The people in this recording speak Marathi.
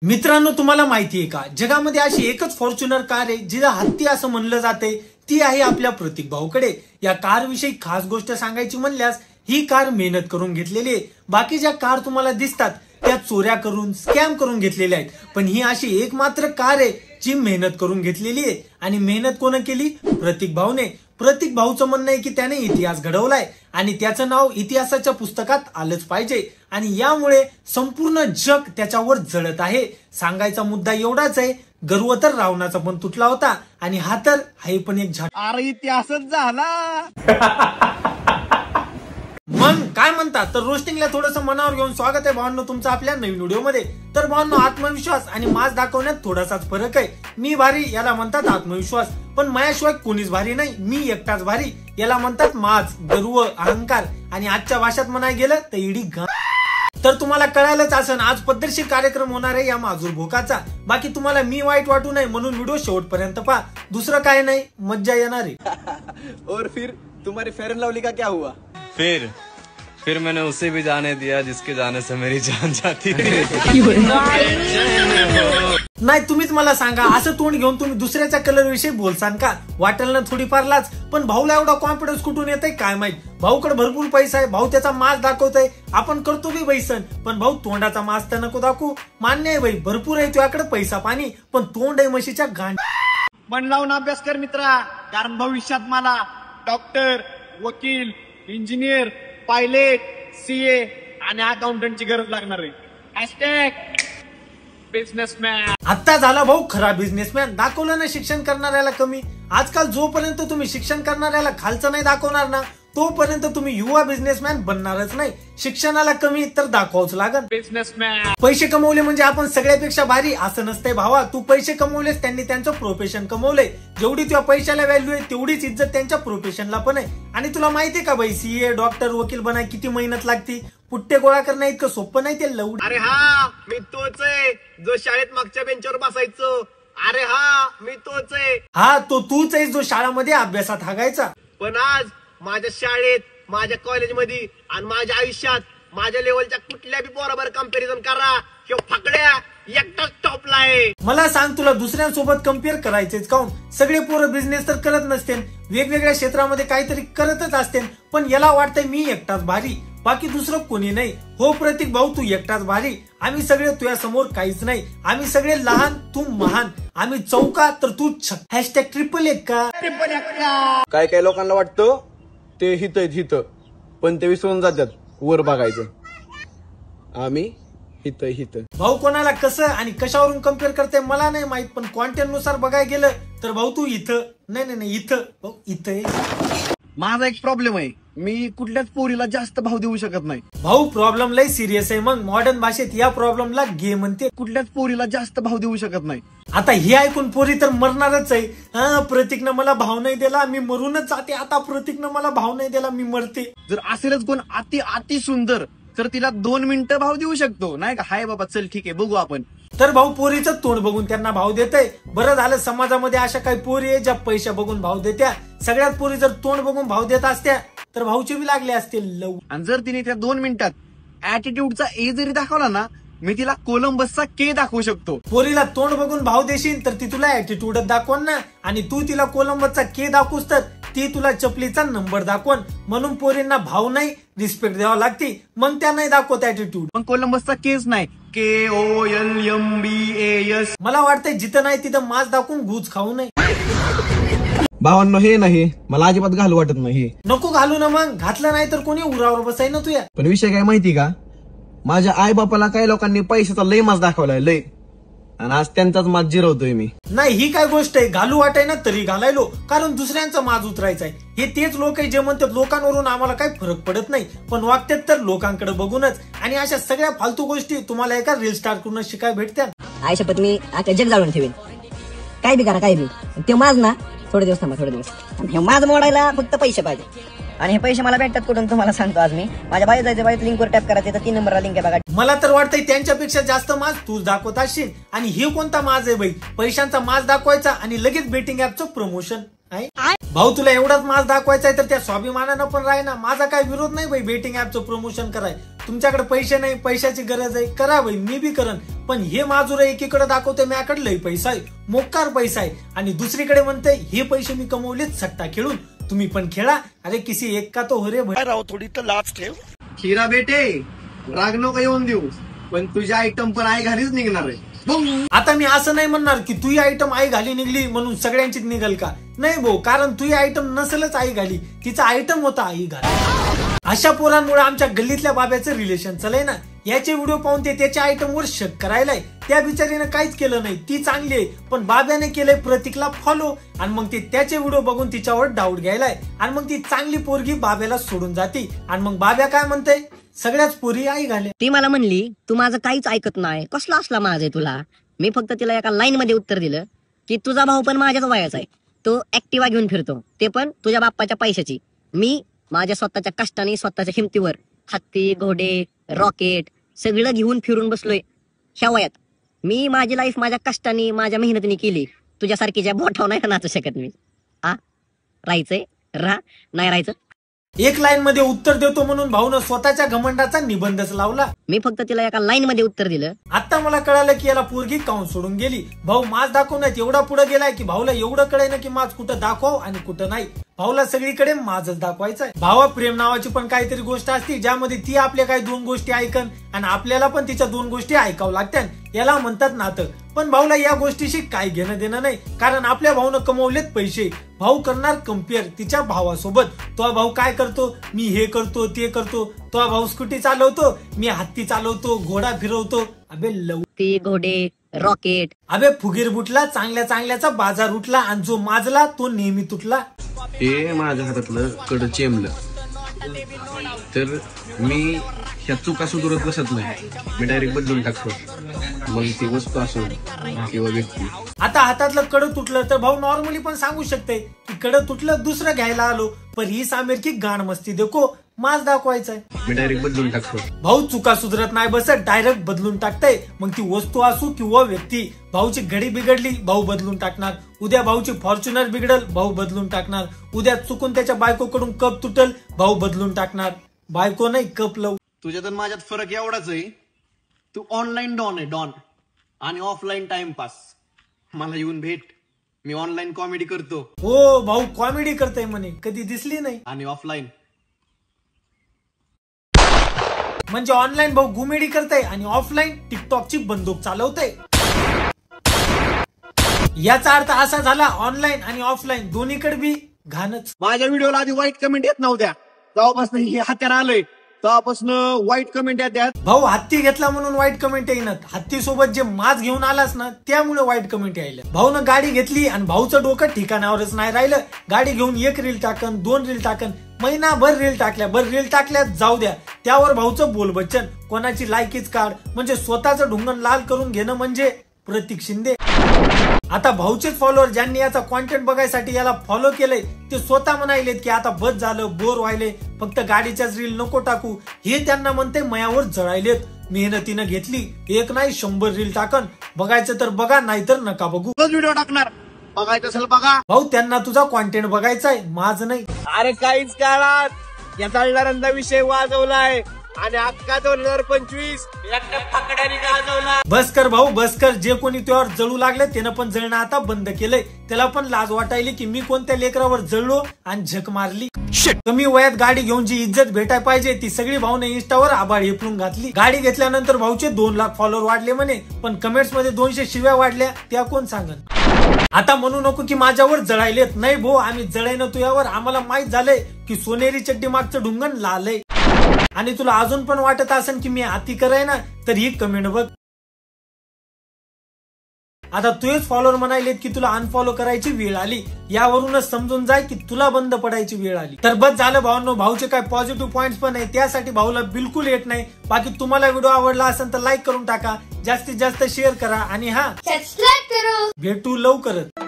मित्रांनो, तुम्हाला माहिती आहे का, जगामध्ये अशी एकच फॉर्च्युनर कार आहे जिला हत्ती असं म्हणलं जाते. ती आहे आपल्या प्रतीक भाऊकडे. या कार विषयी खास गोष्ट सांगायची म्हणल्यास ही कार मेहनत करून घेतलेली आहे. बाकी ज्या कार तुम्हाला दिसतात त्या चोऱ्या करून स्कॅम करून घेतलेल्या आहेत, पण ही अशी एकमात्र कार आहे जी मेहनत करून घेतलेली आहे. आणि मेहनत कोण केली? प्रतीक भाऊने. प्रतीक भाऊचं म्हणणं आहे की त्याने इतिहास घडवलाय आणि त्याचं नाव इतिहासाच्या पुस्तकात आलंच पाहिजे आणि यामुळे संपूर्ण जग त्याच्यावर जळत आहे. सांगायचा मुद्दा एवढाच आहे, गर्व तर रावणाचा पण तुटला होता आणि हा तर आहे पण एक झाड. अरे इतिहासच झाला. मग काय म्हणतात? तर रोस्टिंगला थोडंसं मनावर घेऊन स्वागत आहे भावांनो तुमचं आपल्या नवीन व्हिडिओमध्ये. तर भावांनो, आत्मविश्वास आणि माज दाखवण्यात थोडासाच फरक आहे. मी भारी याला म्हणतात आत्मविश्वास, पण माझ्याशिवाय कोणीच भारी नाही, मी एकटाच भारी याला म्हणतात माज, गर्व, अहंकार आणि आजच्या भाषेत म्हणायला गेलं तर इडी. तर तुम्हाला कळायलाच असेल आज पद्धतशीर कार्यक्रम होणार आहे या माजूर भोकाचा. बाकी तुम्हाला मी वाईट वाटू नये म्हणून व्हिडिओ शेवटपर्यंत पहा. दुसरं काय नाही, मज्जा येणार आहे. और फिर तुम्हारी फेयर एंड लवली का क्या हुआ? फिर मैंने उसे भी जाने दिया जिसके जाने से मेरी जान जाती है. नाही, तुम्हीच मला सांगा, असं तोंड घेऊन तुम्ही दुसऱ्याच्या कलर विषयी बोलसान का? वाटेल ना थोडीफार लाच, पण भाऊला एवढा कॉन्फिडन्स कुठून येतंय काय माहित. भाऊकडे भरपूर पैसा आहे, भाऊ त्याचा मास दाखवतोय, आपण करतो बी बैसन, पण भाऊ तोंडाचा मास तर नको दाखवू. मान्य आहे भाई, भरपूर आहे तुझ्याकडे पैसा पाणी, पण तोंड आहे म्हशीच्या गांड. मन लावून अभ्यास कर मित्रा, कारण भविष्यात मला डॉक्टर, वकील, इंजिनियर, पायलट, सीए आणि अकाउंटंटची गरज लागणार आहे. बिझनेसमॅन. आता झाला भाऊ खरा बिझनेसमॅन. दाखवलं ना शिक्षण करणाऱ्याला कमी. आजकाल जोपर्यंत तुम्ही शिक्षण करणाऱ्याला खालचं नाही दाखवणार ना, तोपर्यंत तुम्ही युवा बिझनेसमॅन बनणारच नाही. शिक्षणाला कमी तर दाखवावच लागल. बिझनेसमॅन. पैसे कमवले म्हणजे आपण सगळ्यापेक्षा भारी असं नसतंय भावा. तू पैसे कमवलेस, त्यांनी त्यांचं प्रोफेशन कमवलंय. जेवढी तुझ्या पैशाला व्हॅल्यू आहे तेवढीच इज्जत त्यांच्या प्रोफेशनला पण आहे. आणि तुला माहितीये का भाई, सीए, डॉक्टर, वकील बनाय किती मेहनत लागती. पुट्टे गोळा करणं इतकं सोपं नाही ते लवड. अरे हा, मी तोच आहे जो शाळेत मागच्या बेंचवर बसायचो. अरे हा, मी तोच आहे. हा, तो तूच आहेस जो शाळामध्ये अभ्यासात हागायचा. पण आज माझ्या शाळेत, माझ्या कॉलेजमध्ये आणि माझ्या आयुष्यात माझ्या लेवलच्या कुठल्या बी बरोबर कम्पॅरिझन करा किंवा फकड्या एकटाच टॉपला आहे. मला सांग, तुला दुसऱ्यांसोबत कम्पेअर करायचेच काऊन? सगळे पोरं बिझनेस तर करत नसते, वेगवेगळ्या क्षेत्रामध्ये काहीतरी करतच असते, पण याला वाटतंय मी एकटाच भारी, बाकी दुसरं कोणी नाही. हो प्रतीक भाऊ, तू एकटाच भारी. आम्ही सगळे तुझ्या समोर काहीच नाही. आम्ही सगळे लहान, तू महान. आम्ही चौका तर तू # ट्रिपल एक का. काय काय लोकांना वाटतं ते हित, पण ते विसरून जातात वर बघायचं. आम्ही हित. भाऊ कोणाला कसं आणि कशावरून कम्पेअर करते मला नाही माहित, पण कॉन्टेंट नुसार बघायला गेलं तर भाऊ तू इथं नाही इथं. भाऊ इथं. माझा एक प्रॉब्लेम आहे, मी कुठल्याच पोरीला जास्त भाव देऊ शकत नाही. भाऊ प्रॉब्लेम लय सिरियस आहे. मग मॉडर्न भाषेत या प्रॉब्लेमला गे म्हणते. कुठल्याच पोरीला जास्त भाव देऊ शकत नाही. आता हे ऐकून पोरी तर मरणारच आहे. हा, प्रतीकनं मला भाव नाही दिला, मी मरूनच जाते. आता प्रतीकनं मला भाव नाही दिला, मी मरते. जर असेलच कोण अति सुंदर तर तिला 2 मिनिटं भाव देऊ शकतो, नाही का? हाय बाबा, चल ठीक आहे, बघू आपण. तर भाऊ पोरीचं तोंड बघून त्यांना भाव देतय. बरं झालं समाजामध्ये अशा काही पोरी आहे ज्या पैसे बघून भाव देत्या. सगळ्यात पोरी जर तोंड बघून भाव देत असत्या तर भाऊचे बी लागले असतील लव. आणि जर तिने त्या 2 मिनिटात ऍटिट्यूडचा ए जरी दाखवला ना, मी तिला कोलंबसचा के दाखवू शकतो. पोरीला तोंड बघून भाव देशील तर ती तुला ऍटिट्यूडच दाखवण ना, आणि तू तिला कोलंबसचा के दाखवूस तर ती तुला चपलीचा नंबर दाखवण. म्हणून पोरींना भाव नाही, रिस्पेक्ट द्यावा लागते, मग त्या नाही दाखवत ऍटिट्यूड. पण कोलंबसचा केच नाही, KOLMBAS. मला वाटतंय जिथं नाही तिथं मास दाखवून गुज खाऊ नये. भावांनो, हे नाही मला अजिबात घालू वाटत नाही. नको घालू ना, मग घातलं नाही तर कोणी उरावर बसाय ना तुया. पण विषय काय माहिती का, माझ्या आई बापाला काही लोकांनी पैशाचा लय मास दाखवलाय लय, आणि आज त्यांचाच मास जिरवतोय मी. नाही, ही काय गोष्ट आहे? घालू वाटाय ना तरी घालायलो, कारण दुसऱ्यांचा माज उतरायचा आहे. हे तेच लोक आहे जे म्हणतात लोकांवरून आम्हाला काही फरक पडत नाही, पण वागतात तर लोकांकडे बघूनच. आणि अशा सगळ्या फालतू गोष्टी तुम्हाला एका रील स्टार करून शिकाय भेटत्या. आई शपथ, मी आता जग जाळून ठेवेन. काय बी करा, काय बी. ते माज ना, थोडे दिवस थांबा, थोडे दिवस. हे माज मोडायला फक्त पैसे पाहिजे, आणि हे पैसे मला भेटतात कुठून तुम्हाला सांगतो. आज मी माझ्या बाई जायचं, बाईत लिंकवर टॅप करायचं, तर 3 नंबरला लिंक आहे बघा. मला तर वाटतंय त्यांच्यापेक्षा जास्त माज तूच दाखवत असशील. आणि हे कोणता माज आहे बाई? पैशांचा माज दाखवायचा आणि लगेच बेटिंग ऍपचं प्रमोशन आहे. भाऊ तुला एवढाच माज दाखवायचा आहे तर त्या स्वाभिमानानं पण राह ना. माझा काय विरोध नाही भाई बेटिंग ऍपचं प्रमोशन कराय. तुमच्याकडे पैसे नाही, पैशाची गरज आहे, करा भाई, मी बी करन. पण हे माजूर एकीकडे दाखवते माझ्याकडे लय पैसा आहे, मोकार पैसा आहे, आणि दुसरीकडे म्हणते हे पैसे मी कमवलेच सट्टा खेळून. तुम्ही पण खेळा. अरे किसी एक का तो हो रे भाई. राव थोडी तर लाच ठेव. खीरा बेटे राग नको येऊन देऊ, पण तुझ्या आयटम पण आई घालीच निघणार आहे. आता मी असं नाही म्हणणार की तुझी आयटम आई घाली निघली म्हणून सगळ्यांचीच निघल का. नाही भाऊ, कारण तुझी आयटम नसेलच आई घाली, तिचा आयटम होता आई घाली. अशा पोरांमुळे आमच्या गल्लीतल्या बाब्याचं रिलेशन चालय ना. याचे व्हिडिओ पाहून ते त्याच्या आयटमवर शक करायलाय. त्या बिचारीनं काहीच केलं नाही, ती चांगली आहे, पण बाब्याने केलंय प्रतीकला फॉलो, आणि मग ते त्याचे व्हिडिओ बघून तिच्यावर डाऊट घ्यायलाय, आणि मग ती चांगली पोरगी बाब्याला सोडून जाते. आणि मग बाब्या काय म्हणते, सगळ्याच पोरी आई घाले. ती मला म्हणली तू माझं काहीच ऐकत नाही, कसला असला माझ आहे तुला. मी फक्त तिला एका लाईन मध्ये उत्तर दिलं की तुझा भाऊ पण माझ्याच वयाचा आहे, तो ऍक्टिवा घेऊन फिरतो, ते पण तुझ्या बाप्पाच्या पैशाची. मी माझ्या स्वतःच्या कष्टाने स्वतःच्या हिमतीवर हत्ती, घोडे, रॉकेट सगळं घेऊन फिरून बसलोय ह्या वयात. मी माझी लाईफ माझ्या कष्टाने माझ्या मेहनतीने केली. तुझ्यासारखीच्या बोटावर नाही नाचू शकत मी. राहायचंय राहा, नाही राहायचं. एक लाईन मध्ये उत्तर देतो म्हणून भाऊनं स्वतःच्या घमंडाचा निबंधच लावला. मी फक्त तिला एका लाईन मध्ये उत्तर दिलं. आता मला कळालं की याला पोरगी काऊन सोडून गेली. भाऊ माज दाखवण्यात एवढा पुढे गेलाय की भाऊला एवढं कळेल ना की माज कुठं दाखव आणि कुठं नाही. भाऊला सगळीकडे माझच दाखवायचंय. भावा प्रेम नावाची पण काहीतरी गोष्ट असते ज्यामध्ये ती आपल्या काही दोन गोष्टी ऐकन आणि आपल्याला पण तिच्या दोन गोष्टी ऐकावं लागतात. याला म्हणतात नातं. पण भाऊला या गोष्टीशी काय घेणं देणं नाही, कारण आपल्या भाऊनं कमवलेत पैसे. भाऊ करणार कम्पेअर तिच्या भावासोबत. तो भाऊ काय करतो, मी हे करतो ते करतो. तो भाऊ स्कूटी चालवतो, मी हत्ती चालवतो, घोडा फिरवतो. अबे ती घोडे, रॉकेट. अबे फुगीर बुटला, चांगल्या चांगल्याचा बाजार उठला, आणि जो माजला तो नेहमी तुटला. हे माझ्या हातातलं कडं चेमलं तर मी ह्या चुका सुधारत बसत नाही, मी डायरेक्ट बदलून टाकतो. मग ती वस्तू असो किंवा व्यक्ती. आता हातातलं कडं तुटलं तर भाऊ नॉर्मली पण सांगू शकते की कडं तुटलं, दुसरं घ्यायला आलो, पण ही सामेर की गाण मस्ती देखो, माज दाखवायचाय. मी डायरेक्ट बदलून टाकतो. भाऊ चुका सुधारत नाही बसत, डायरेक्ट बदलून टाकताय. मग ती वस्तू असू किंवा व्यक्ती. भाऊची घडी बिघडली, भाऊ बदलून टाकणार. उद्या भाऊची फॉर्च्युनर बिघडल, भाऊ बदलून टाकणार. उद्या चुकून त्याच्या बायकोकडून कप तुटल, भाऊ बदलून टाकणार. बायको नाही कप लव. तुझ्यात आणि माझ्यात फरक एवढाच आहे, तू ऑनलाईन डॉन आहे डॉन, आणि ऑफलाईन टाइमपास. मला येऊन भेट, मी ऑनलाईन कॉमेडी करतो. हो भाऊ कॉमेडी करताय म्हणे, कधी दिसली नाही. आणि ऑफलाईन म्हणजे ऑनलाईन भाऊ गुमेडी करताय आणि ऑफलाईन टिकटॉकची बंदूक चालवताय. याचा अर्थ असा झाला ऑनलाईन आणि ऑफलाईन दोन्हीकडे बी घाणच. माझ्या व्हिडिओला आधी वाईट कमेंट येत नव्हत्या, तेव्हापासून हे हत्यार आलंय तेव्हापासून वाईट कमेंट येतात. भाऊ हत्ती घेतला म्हणून वाईट कमेंट येईनात, हत्ती सोबत जे माज घेऊन आलास ना त्यामुळे वाईट कमेंट यायला. भाऊनं गाडी घेतली आणि भाऊचं डोकं ठिकाणावरच नाही राहिलं. गाडी घेऊन एक रील टाकन, 2 रील टाकन, महिनाभर रील टाकल्या, रील टाकल्यात जाऊ द्या, त्यावर भाऊचं बोल बच्चन, कोणाची लायकीच काढ. म्हणजे स्वतःचं ढुंगण लाल करून घेणं म्हणजे प्रतीक शिंदे. आता भाऊचेच फॉलोअर ज्यांनी याचा कॉन्टेंट बघायसाठी याला फॉलो केलंय ते स्वतः म्हणायलेत की आता बस झालं, बोर व्हायले, फक्त गाडीच्याच रील नको टाकू. हे त्यांना म्हणते मयावर जळायलेत. मेहनतीनं घेतली, एक नाही 100 रील टाकन. बघायचं तर बघा, नाहीतर नका बघू. व्हिडिओ टाकणार, बघायचं असेल बघा. भाऊ त्यांना तुझा कॉन्टेंट बघायचाय, माझ नाही. अरे काहीच काळात या चालणाऱ्यांचा विषय वाजवलाय आणि अख्खा 2025 एकट्या फकड्याने गाजवला. बस कर भाऊ बस कर. जे कोणी त्यावर जळू लागले त्यानं पण जळणं आता बंद केलंय. त्याला पण लाज वाटायली की मी कोणत्या लेकरावर जळलो आणि झक मारली. कमी वयात गाडी घेऊन जी इज्जत भेटाय पाहिजे ती सगळी भाऊने इंस्टावर आभाळ हेपळून घातली. गाडी घेतल्यानंतर भाऊचे 2 लाख फॉलोअर वाढले म्हणे, पण कमेंट्स मध्ये 200 शिव्या वाढल्या, त्या कोण सांगन. आता म्हणू नको की माझ्यावर जळायलेत. नाही भाऊ, आम्ही जळायनं तुझ्यावर. आम्हाला माहित झालंय की सोनेरी चड्डी मागचं ढुंगण लालय. आणि तुला अजून पण वाटत असेल की मी अति कराय ना, तर ही कमेंट बघ. आता तुझेच फॉलोअर म्हणायलेत की तुला अनफॉलो करायची वेळ आली. यावरूनच समजून जाय की तुला बंद पडायची वेळ आली. तर बस झालं भावांनो. भाऊचे काय पॉझिटिव्ह पॉइंट्स पण आहे, त्यासाठी भाऊला बिलकुल येत नाही. बाकी तुम्हाला व्हिडिओ आवडला असेल तर लाईक करून टाका, जास्तीत जास्त शेअर करा आणि सबस्क्राईब करा. भेटू लवकरच.